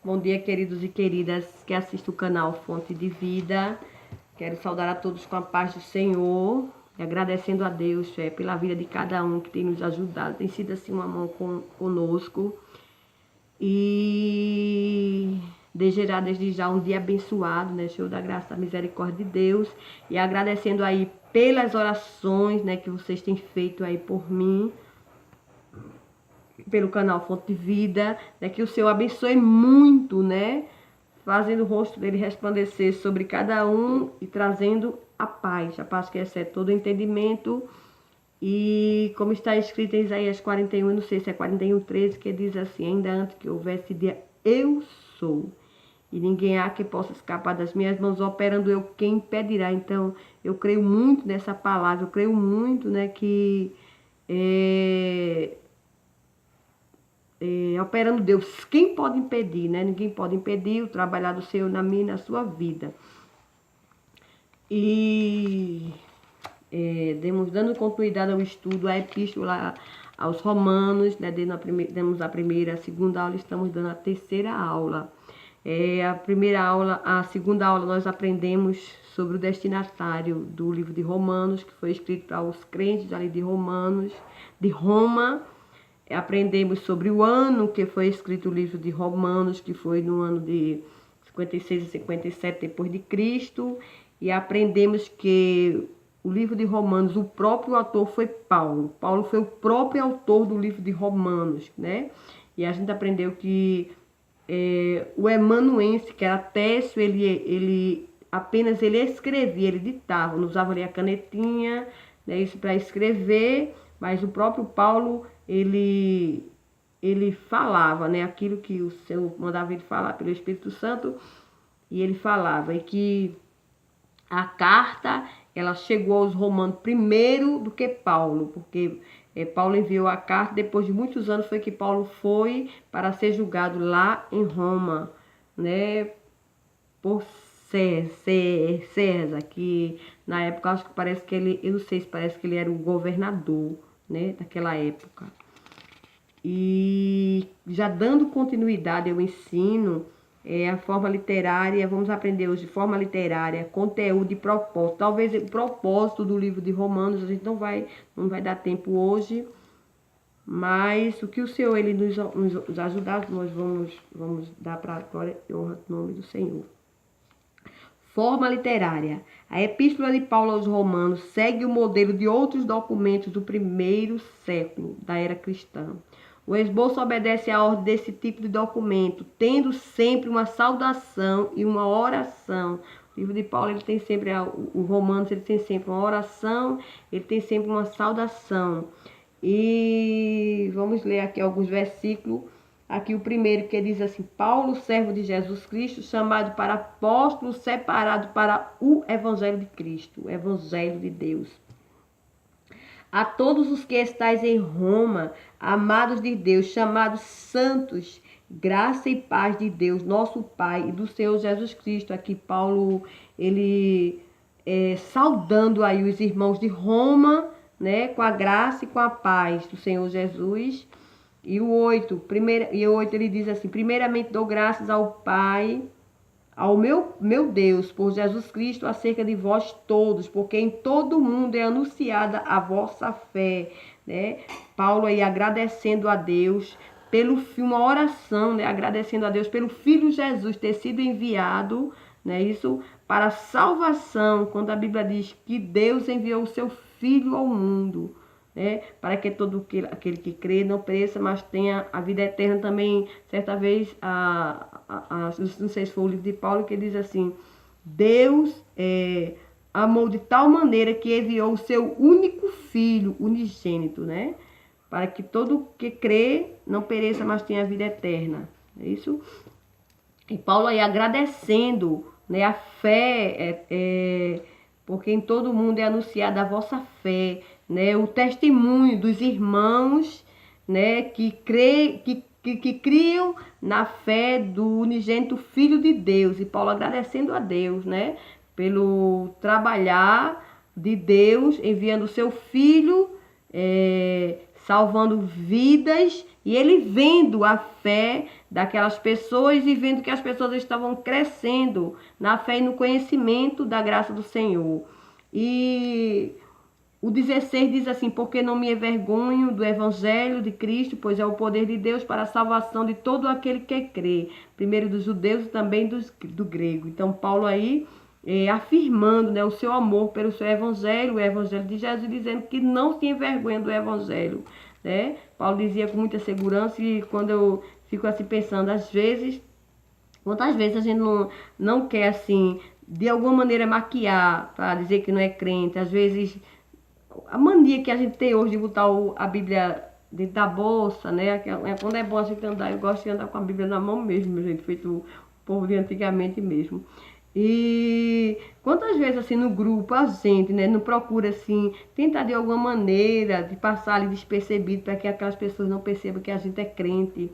Bom dia, queridos e queridas que assistem o canal Fonte de Vida. Quero saudar a todos com a paz do Senhor e agradecendo a Deus pela vida de cada um que tem nos ajudado. Tem sido assim uma mão conosco. E desejar desde já um dia abençoado, né? Cheio da graça, da misericórdia de Deus. E agradecendo aí pelas orações, né, que vocês têm feito aí por mim, pelo canal Fonte de Vida, né, que o Senhor abençoe muito, né, fazendo o rosto dele resplandecer sobre cada um e trazendo a paz que excede todo o entendimento. E como está escrito em Isaías 41, não sei se é 41:13, que diz assim: ainda antes que houvesse dia, eu sou, e ninguém há que possa escapar das minhas mãos, operando eu, quem impedirá? Então, eu creio muito nessa palavra, eu creio muito, né, que operando Deus, quem pode impedir, né? Ninguém pode impedir o trabalhar do Senhor na minha e na sua vida. E dando continuidade ao estudo, a epístola aos Romanos, né? Demos a primeira, a segunda aula, estamos dando a terceira aula. A segunda aula nós aprendemos sobre o destinatário do livro de Romanos, que foi escrito para os crentes ali de Roma. Aprendemos sobre o ano que foi escrito o livro de Romanos, que foi no ano de 56 e 57 depois de Cristo, e aprendemos que o livro de Romanos, o próprio autor foi Paulo. Paulo foi o próprio autor do livro de Romanos, né? E a gente aprendeu que o amanuense, que era Técio, ele apenas escrevia, ele ditava, não usava ali a canetinha, né, isso para escrever, mas o próprio Paulo, ele falava, né, aquilo que o Senhor mandava ele falar pelo Espírito Santo, e ele falava, e que a carta, ela chegou aos romanos primeiro do que Paulo, porque Paulo enviou a carta, depois de muitos anos foi que Paulo foi para ser julgado lá em Roma, né, por César, que na época, acho que parece que ele, eu não sei se parece que ele era o governador, né, daquela época. E já dando continuidade ao ensino, a forma literária, vamos aprender hoje forma literária, conteúdo e propósito. Talvez o propósito do livro de Romanos, a gente não vai dar tempo hoje, mas o que o Senhor ele nos ajudar, nós vamos dar para a glória e honra do nome do Senhor. Forma literária. A Epístola de Paulo aos Romanos segue o modelo de outros documentos do primeiro século da era cristã. O esboço obedece à ordem desse tipo de documento, tendo sempre uma saudação e uma oração. O livro de Paulo, ele tem sempre, o Romanos, ele tem sempre uma oração, ele tem sempre uma saudação. E vamos ler aqui alguns versículos. Aqui o primeiro que diz assim: Paulo, servo de Jesus Cristo, chamado para apóstolo, separado para o Evangelho de Cristo, o Evangelho de Deus. A todos os que estáis em Roma, amados de Deus, chamados santos, graça e paz de Deus, nosso Pai, e do Senhor Jesus Cristo. Aqui Paulo, ele saudando aí os irmãos de Roma, né, com a graça e com a paz do Senhor Jesus. E o 8 ele diz assim: primeiramente dou graças ao Pai, ao meu Deus, por Jesus Cristo, acerca de vós todos, porque em todo o mundo é anunciada a vossa fé, né? Paulo aí agradecendo a Deus pelo uma oração, né? Agradecendo a Deus pelo Filho Jesus ter sido enviado, né? Isso para a salvação, quando a Bíblia diz que Deus enviou o seu Filho ao mundo, né, para que todo aquele que crê não pereça, mas tenha a vida eterna. Também, certa vez, não sei se foi o livro de Paulo, que diz assim: Deus amou de tal maneira que enviou o seu único filho, unigênito, né, para que todo que crê não pereça, mas tenha a vida eterna. É isso? E Paulo aí agradecendo, né, a fé, porque em todo mundo é anunciada a vossa fé, né, o testemunho dos irmãos, né, que criam na fé do unigênito Filho de Deus. E Paulo agradecendo a Deus, né, pelo trabalhar de Deus, enviando o seu Filho, salvando vidas, e ele vendo a fé daquelas pessoas e vendo que as pessoas estavam crescendo na fé e no conhecimento da graça do Senhor. E o 16 diz assim: porque não me envergonho do evangelho de Cristo, pois é o poder de Deus para a salvação de todo aquele que crê, primeiro dos judeus e também do grego. Então Paulo aí afirmando, né, o seu amor pelo seu evangelho, o evangelho de Jesus, dizendo que não se envergonha do evangelho, né? Paulo dizia com muita segurança, e quando eu fico assim pensando, às vezes, quantas vezes a gente não quer assim, de alguma maneira maquiar para dizer que não é crente, às vezes a mania que a gente tem hoje de botar a Bíblia dentro da bolsa, né? Quando é bom a gente andar, eu gosto de andar com a Bíblia na mão mesmo, gente, feito o povo de antigamente mesmo. E quantas vezes assim no grupo a gente, né, não procura assim tentar de alguma maneira de passar ali despercebido para que aquelas pessoas não percebam que a gente é crente,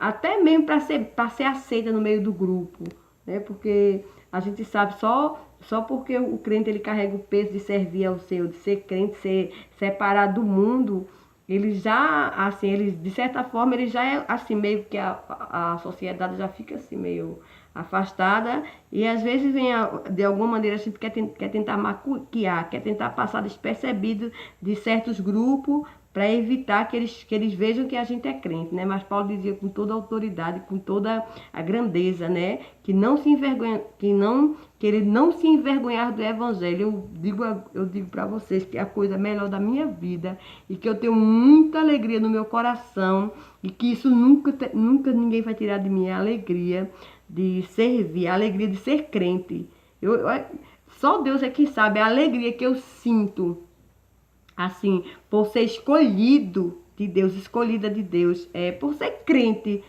até mesmo para ser aceita no meio do grupo, né? Porque a gente sabe só porque o crente ele carrega o peso de servir ao Senhor, de ser crente, ser separado do mundo, ele já, assim, ele, de certa forma, ele já é assim, meio que a sociedade já fica assim, meio afastada, e às vezes vem, de alguma maneira, a gente quer tentar maquiar, quer tentar passar despercebido de certos grupos, para evitar que eles vejam que a gente é crente, né? Mas Paulo dizia com toda a autoridade, com toda a grandeza, né? Que não se envergonha, que ele não se envergonhar do evangelho. Eu digo para vocês que é a coisa melhor da minha vida e que eu tenho muita alegria no meu coração e que isso nunca ninguém vai tirar de mim, a alegria de servir, a alegria de ser crente. Só Deus é que sabe a alegria que eu sinto, assim, por ser escolhido de Deus, escolhida de Deus, por ser crente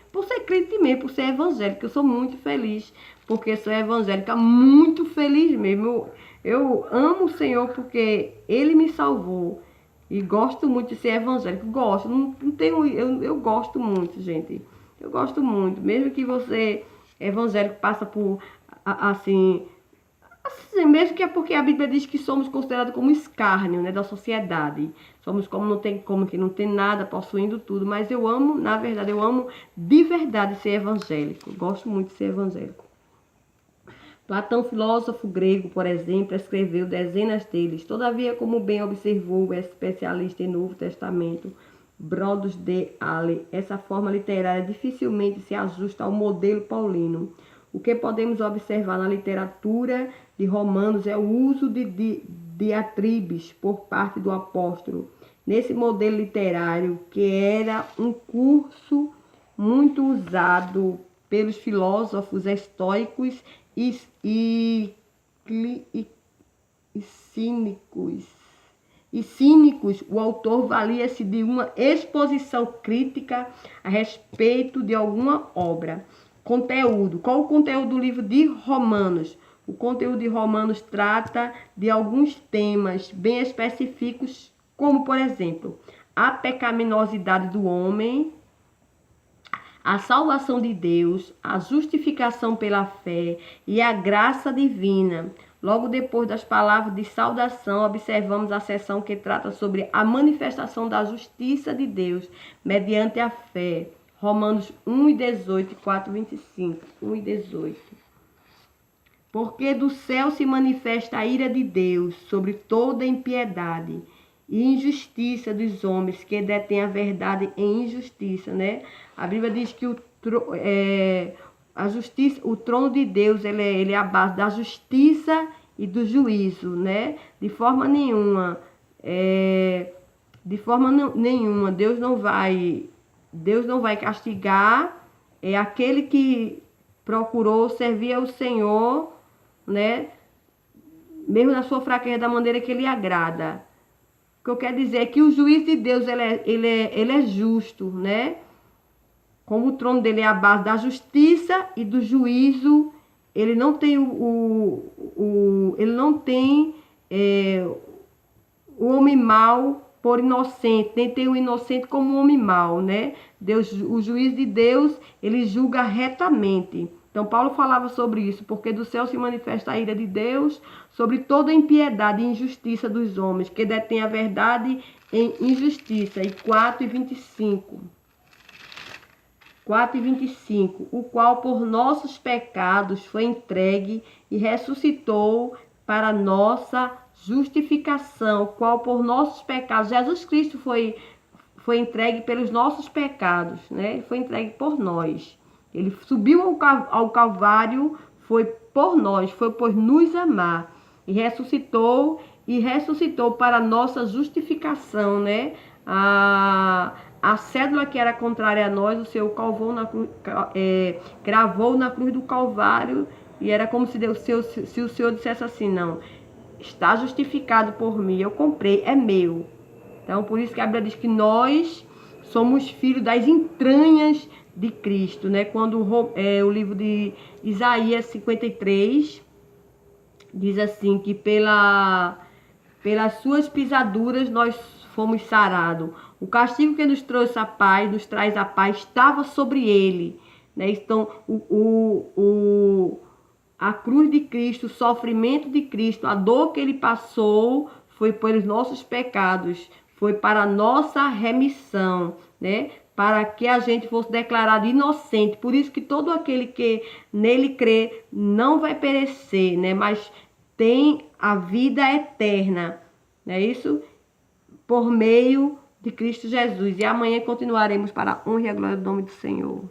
mesmo, por ser evangélica. Eu sou muito feliz porque sou evangélica, muito feliz mesmo. Eu amo o Senhor porque Ele me salvou e gosto muito de ser evangélico. Gosto, não tenho, eu gosto muito, gente. Eu gosto muito, mesmo que você evangélico passa por, assim, mesmo que é porque a Bíblia diz que somos considerados como escárnio, né, da sociedade. Somos como que não tem nada, possuindo tudo. Mas eu amo, na verdade, eu amo de verdade ser evangélico. Gosto muito de ser evangélico. Platão, filósofo grego, por exemplo, escreveu dezenas deles. Todavia, como bem observou o especialista em Novo Testamento, Brodus de Ale, essa forma literária dificilmente se ajusta ao modelo paulino. O que podemos observar na literatura de Romanos é o uso de diatribes por parte do apóstolo. Nesse modelo literário, que era um curso muito usado pelos filósofos estoicos e cínicos, o autor valia-se de uma exposição crítica a respeito de alguma obra. Conteúdo. Qual o conteúdo do livro de Romanos? O conteúdo de Romanos trata de alguns temas bem específicos, como, por exemplo, a pecaminosidade do homem, a salvação de Deus, a justificação pela fé e a graça divina. Logo depois das palavras de saudação, observamos a seção que trata sobre a manifestação da justiça de Deus mediante a fé. Romanos 1:18 e 4:25. 1:18. Porque do céu se manifesta a ira de Deus sobre toda impiedade e injustiça dos homens que detêm a verdade em injustiça, né? A Bíblia diz que a justiça, o trono de Deus, ele é a base da justiça e do juízo, né? De forma nenhuma, Deus não vai castigar aquele que procurou servir ao Senhor, né? Mesmo na sua fraqueza, da maneira que Ele agrada. O que eu quero dizer é que o juiz de Deus, ele é justo, né? Como o trono dele é a base da justiça e do juízo, ele não tem o homem mau por inocente, nem tem o inocente como um homem mau, né? Deus, o juiz de Deus, ele julga retamente. Então Paulo falava sobre isso, porque do céu se manifesta a ira de Deus sobre toda a impiedade e injustiça dos homens, que detêm a verdade em injustiça. E 4:25. 4:25, o qual por nossos pecados foi entregue e ressuscitou para nossa justificação, o qual por nossos pecados, Jesus Cristo foi entregue pelos nossos pecados, né? Foi entregue por nós. Ele subiu ao Calvário, foi por nós, foi por nos amar. E ressuscitou para nossa justificação, né? A cédula que era contrária a nós, o Senhor cravou na cruz do Calvário, e era como se o Senhor dissesse assim, não, está justificado por mim, eu comprei, é meu. Então, por isso que a Bíblia diz que nós somos filhos das entranhas de Cristo, né? Quando o livro de Isaías 53 diz assim, que pelas suas pisaduras nós fomos sarados. O castigo que nos trouxe a paz, nos traz a paz, estava sobre ele, né? Então, a cruz de Cristo, o sofrimento de Cristo, a dor que ele passou foi pelos nossos pecados, foi para a nossa remissão, né? Para que a gente fosse declarado inocente. Por isso que todo aquele que nele crê não vai perecer, né? Mas tem a vida eterna, não é isso? Por meio de Cristo Jesus. E amanhã continuaremos para a honra e a glória do nome do Senhor.